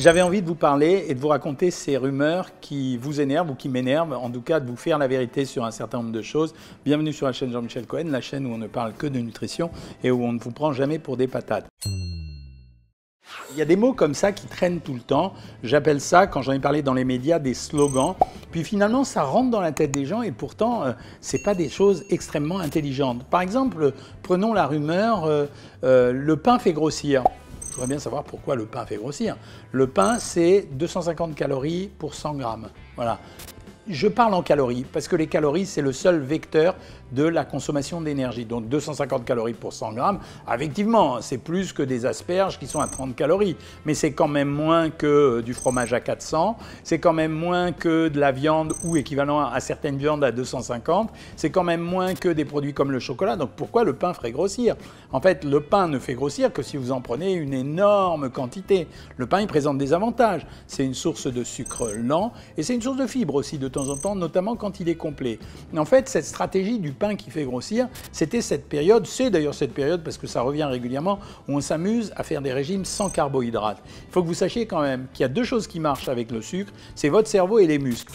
J'avais envie de vous parler et de vous raconter ces rumeurs qui vous énervent ou qui m'énervent, en tout cas de vous faire la vérité sur un certain nombre de choses. Bienvenue sur la chaîne Jean-Michel Cohen, la chaîne où on ne parle que de nutrition et où on ne vous prend jamais pour des patates. Il y a des mots comme ça qui traînent tout le temps. J'appelle ça, quand j'en ai parlé dans les médias, des slogans. Puis finalement, ça rentre dans la tête des gens et pourtant, ce n'est pas des choses extrêmement intelligentes. Par exemple, prenons la rumeur « le pain fait grossir ». Je voudrais bien savoir pourquoi le pain fait grossir. Le pain, c'est 250 calories pour 100 grammes. Voilà. Je parle en calories, parce que les calories, c'est le seul vecteur de la consommation d'énergie. Donc 250 calories pour 100 grammes, effectivement, c'est plus que des asperges qui sont à 30 calories. Mais c'est quand même moins que du fromage à 400, c'est quand même moins que de la viande ou équivalent à certaines viandes à 250, c'est quand même moins que des produits comme le chocolat. Donc pourquoi le pain ferait grossir? En fait, le pain ne fait grossir que si vous en prenez une énorme quantité. Le pain, il présente des avantages. C'est une source de sucre lent et c'est une source de fibres aussi de temps en temps, notamment quand il est complet. Et en fait, cette stratégie du pain qui fait grossir, c'était cette période, c'est d'ailleurs cette période parce que ça revient régulièrement, où on s'amuse à faire des régimes sans carbohydrates. Il faut que vous sachiez quand même qu'il y a deux choses qui marchent avec le sucre, c'est votre cerveau et les muscles.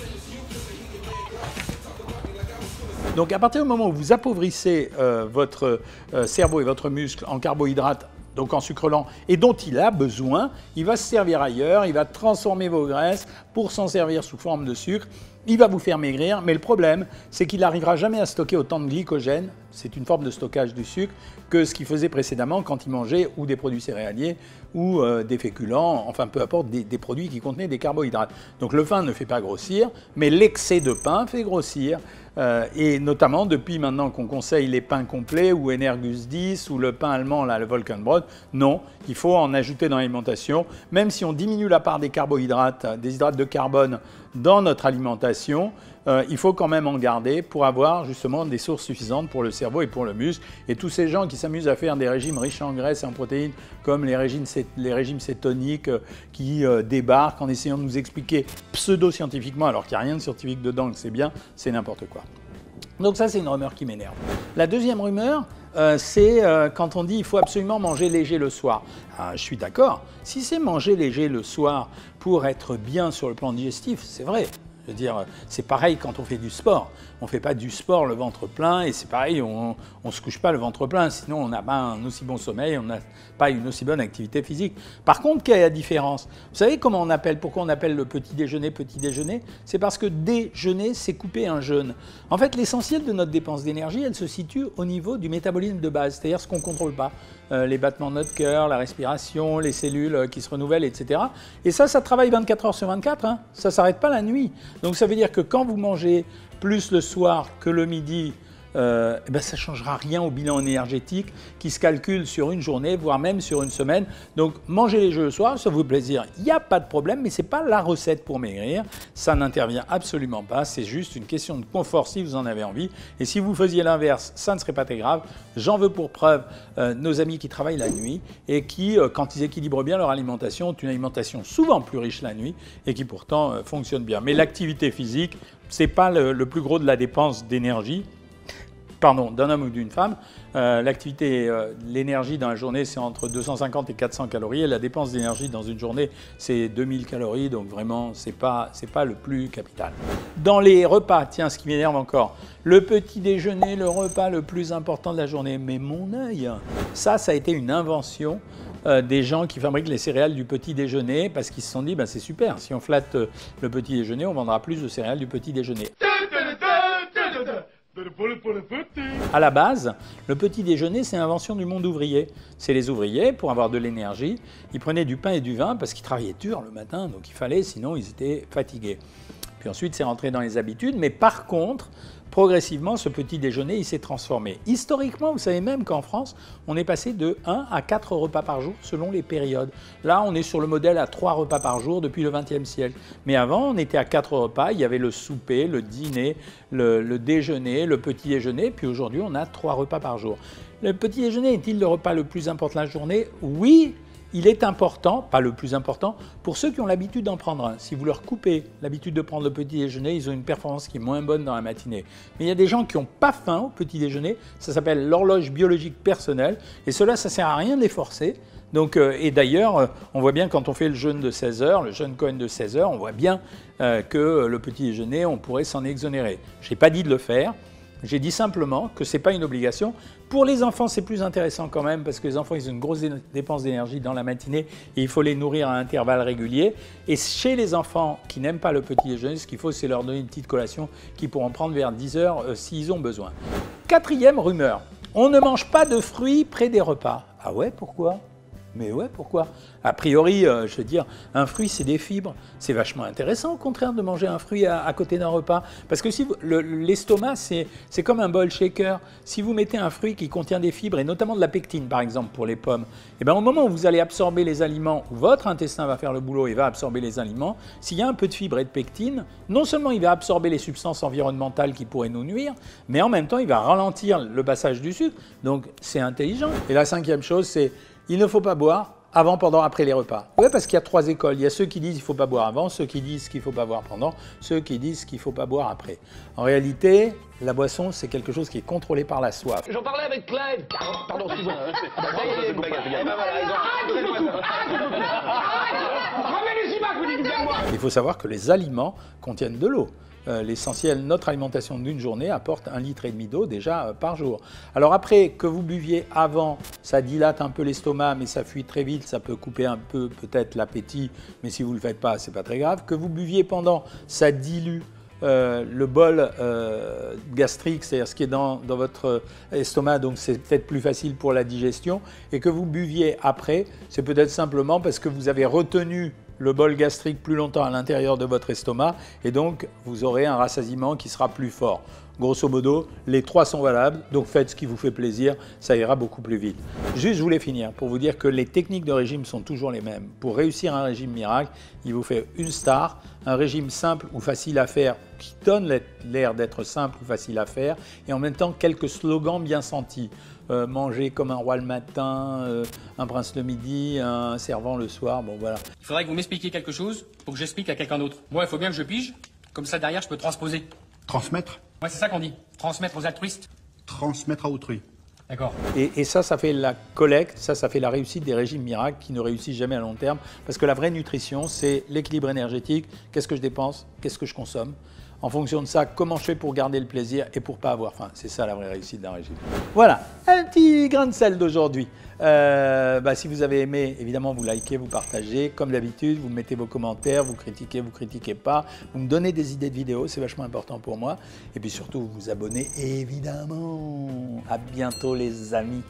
Donc à partir du moment où vous appauvrissez votre cerveau et votre muscle en carbohydrates, donc en sucre lent, et dont il a besoin, il va se servir ailleurs, il va transformer vos graisses pour s'en servir sous forme de sucre, il va vous faire maigrir, mais le problème, c'est qu'il n'arrivera jamais à stocker autant de glycogène, c'est une forme de stockage du sucre, que ce qu'il faisait précédemment quand il mangeait ou des produits céréaliers ou des féculents, enfin peu importe, des produits qui contenaient des carbohydrates. Donc le pain ne fait pas grossir, mais l'excès de pain fait grossir. Et notamment depuis maintenant qu'on conseille les pains complets ou Energus 10 ou le pain allemand, là, le Volkenbrot, non, il faut en ajouter dans l'alimentation. Même si on diminue la part des carbohydrates, des hydrates de carbone dans notre alimentation, il faut quand même en garder pour avoir justement des sources suffisantes pour le cerveau et pour le muscle. Et tous ces gens qui s'amusent à faire des régimes riches en graisses et en protéines, comme les régimes cétoniques qui débarquent en essayant de nous expliquer pseudo-scientifiquement, alors qu'il n'y a rien de scientifique dedans, que c'est bien, c'est n'importe quoi. Donc ça, c'est une rumeur qui m'énerve. La deuxième rumeur, c'est quand on dit qu'il faut absolument manger léger le soir. Ah, je suis d'accord. Si c'est manger léger le soir pour être bien sur le plan digestif, c'est vrai. Je veux dire, c'est pareil quand on fait du sport. On ne fait pas du sport le ventre plein et c'est pareil, on ne se couche pas le ventre plein, sinon on n'a pas un aussi bon sommeil, on n'a pas une aussi bonne activité physique. Par contre, quelle est la différence? Vous savez comment on appelle, pourquoi on appelle le petit déjeuner? C'est parce que déjeuner, c'est couper un jeûne. En fait, l'essentiel de notre dépense d'énergie, elle se situe au niveau du métabolisme de base, c'est-à-dire ce qu'on ne contrôle pas. Les battements de notre cœur, la respiration, les cellules qui se renouvellent, etc. Et ça travaille 24 heures sur 24, hein. Ça ne s'arrête pas la nuit. Donc ça veut dire que quand vous mangez plus le soir que le midi, ça ne changera rien au bilan énergétique qui se calcule sur une journée, voire même sur une semaine. Donc mangez léger le soir, ça vous fait plaisir, il n'y a pas de problème, mais ce n'est pas la recette pour maigrir. Ça n'intervient absolument pas, c'est juste une question de confort si vous en avez envie. Et si vous faisiez l'inverse, ça ne serait pas très grave. J'en veux pour preuve nos amis qui travaillent la nuit et qui, quand ils équilibrent bien leur alimentation, ont une alimentation souvent plus riche la nuit et qui pourtant fonctionne bien. Mais l'activité physique, ce n'est pas le plus gros de la dépense d'énergie. Pardon, d'un homme ou d'une femme, l'énergie dans la journée, c'est entre 250 et 400 calories. Et la dépense d'énergie dans une journée, c'est 2000 calories. Donc vraiment, c'est pas le plus capital. Dans les repas, tiens, ce qui m'énerve encore, le petit déjeuner, le repas le plus important de la journée. Mais mon œil, ça a été une invention des gens qui fabriquent les céréales du petit déjeuner parce qu'ils se sont dit, c'est super, si on flatte le petit déjeuner, on vendra plus de céréales du petit déjeuner. À la base, le petit déjeuner, c'est l'invention du monde ouvrier. C'est les ouvriers, pour avoir de l'énergie, ils prenaient du pain et du vin parce qu'ils travaillaient dur le matin, donc il fallait, sinon ils étaient fatigués. Puis ensuite, c'est rentré dans les habitudes, mais par contre, progressivement, ce petit déjeuner, il s'est transformé. Historiquement, vous savez même qu'en France, on est passé de 1 à 4 repas par jour selon les périodes. Là, on est sur le modèle à 3 repas par jour depuis le XXe siècle. Mais avant, on était à 4 repas. Il y avait le souper, le dîner, le déjeuner, le petit déjeuner. Puis aujourd'hui, on a 3 repas par jour. Le petit déjeuner est-il le repas le plus important de la journée? Oui. Il est important, pas le plus important, pour ceux qui ont l'habitude d'en prendre un. Si vous leur coupez l'habitude de prendre le petit déjeuner, ils ont une performance qui est moins bonne dans la matinée. Mais il y a des gens qui n'ont pas faim au petit déjeuner, ça s'appelle l'horloge biologique personnelle, et cela, ça ne sert à rien de les forcer. Donc, et d'ailleurs, on voit bien quand on fait le jeûne de 16 heures, le jeûne Cohen de 16 heures, on voit bien que le petit déjeuner, on pourrait s'en exonérer. Je n'ai pas dit de le faire, j'ai dit simplement que ce n'est pas une obligation. Pour les enfants, c'est plus intéressant quand même parce que les enfants, ils ont une grosse dépense d'énergie dans la matinée et il faut les nourrir à intervalles réguliers. Et chez les enfants qui n'aiment pas le petit déjeuner, ce qu'il faut, c'est leur donner une petite collation qu'ils pourront prendre vers 10 heures s'ils ont besoin. Quatrième rumeur, on ne mange pas de fruits près des repas. Ah ouais, pourquoi ? Mais ouais, pourquoi? A priori, je veux dire, un fruit, c'est des fibres. C'est vachement intéressant, au contraire, de manger un fruit à côté d'un repas. Parce que si l'estomac, c'est comme un bol shaker. Si vous mettez un fruit qui contient des fibres, et notamment de la pectine, par exemple, pour les pommes, et bien, au moment où vous allez absorber les aliments, où votre intestin va faire le boulot et va absorber les aliments, s'il y a un peu de fibres et de pectine, non seulement il va absorber les substances environnementales qui pourraient nous nuire, mais en même temps, il va ralentir le passage du sucre. Donc, c'est intelligent. Et la cinquième chose, c'est il ne faut pas boire avant, pendant, après les repas. Oui, parce qu'il y a trois écoles. Il y a ceux qui disent qu'il ne faut pas boire avant, ceux qui disent qu'il ne faut pas boire pendant, ceux qui disent qu'il ne faut pas boire après. En réalité, la boisson, c'est quelque chose qui est contrôlé par la soif. J'en parlais avec Clive. Pardon, excuse-moi. Il faut savoir que les aliments contiennent de l'eau. L'essentiel, notre alimentation d'une journée apporte 1,5 litre d'eau déjà par jour. Alors après, que vous buviez avant, ça dilate un peu l'estomac, mais ça fuit très vite, ça peut couper un peu peut-être l'appétit, mais si vous ne le faites pas, c'est pas très grave. Que vous buviez pendant, ça dilue le bol gastrique, c'est-à-dire ce qui est dans votre estomac, donc c'est peut-être plus facile pour la digestion. Et que vous buviez après, c'est peut-être simplement parce que vous avez retenu le bol gastrique plus longtemps à l'intérieur de votre estomac et donc vous aurez un rassasiement qui sera plus fort. Grosso modo, les trois sont valables, donc faites ce qui vous fait plaisir, ça ira beaucoup plus vite. Juste, je voulais finir pour vous dire que les techniques de régime sont toujours les mêmes. Pour réussir un régime miracle, il vous fait une star, un régime simple ou facile à faire, qui donne l'air d'être simple ou facile à faire, et en même temps quelques slogans bien sentis. Manger comme un roi le matin, un prince le midi, un servant le soir, bon voilà. Il faudrait que vous m'expliquiez quelque chose pour que j'explique à quelqu'un d'autre. Moi, il faut bien que je pige, comme ça derrière je peux transposer. Transmettre. Ouais, c'est ça qu'on dit. Transmettre aux altruistes. Transmettre à autrui. D'accord. Et ça fait la collecte, ça fait la réussite des régimes miracles qui ne réussissent jamais à long terme. Parce que la vraie nutrition, c'est l'équilibre énergétique. Qu'est-ce que je dépense? Qu'est-ce que je consomme? En fonction de ça, comment je fais pour garder le plaisir et pour pas avoir faim. C'est ça la vraie réussite d'un régime. Voilà, un petit grain de sel d'aujourd'hui. Si vous avez aimé, évidemment, vous likez, vous partagez. Comme d'habitude, vous mettez vos commentaires, vous critiquez pas. Vous me donnez des idées de vidéos, c'est vachement important pour moi. Et puis surtout, vous vous abonnez, évidemment. À bientôt les amis.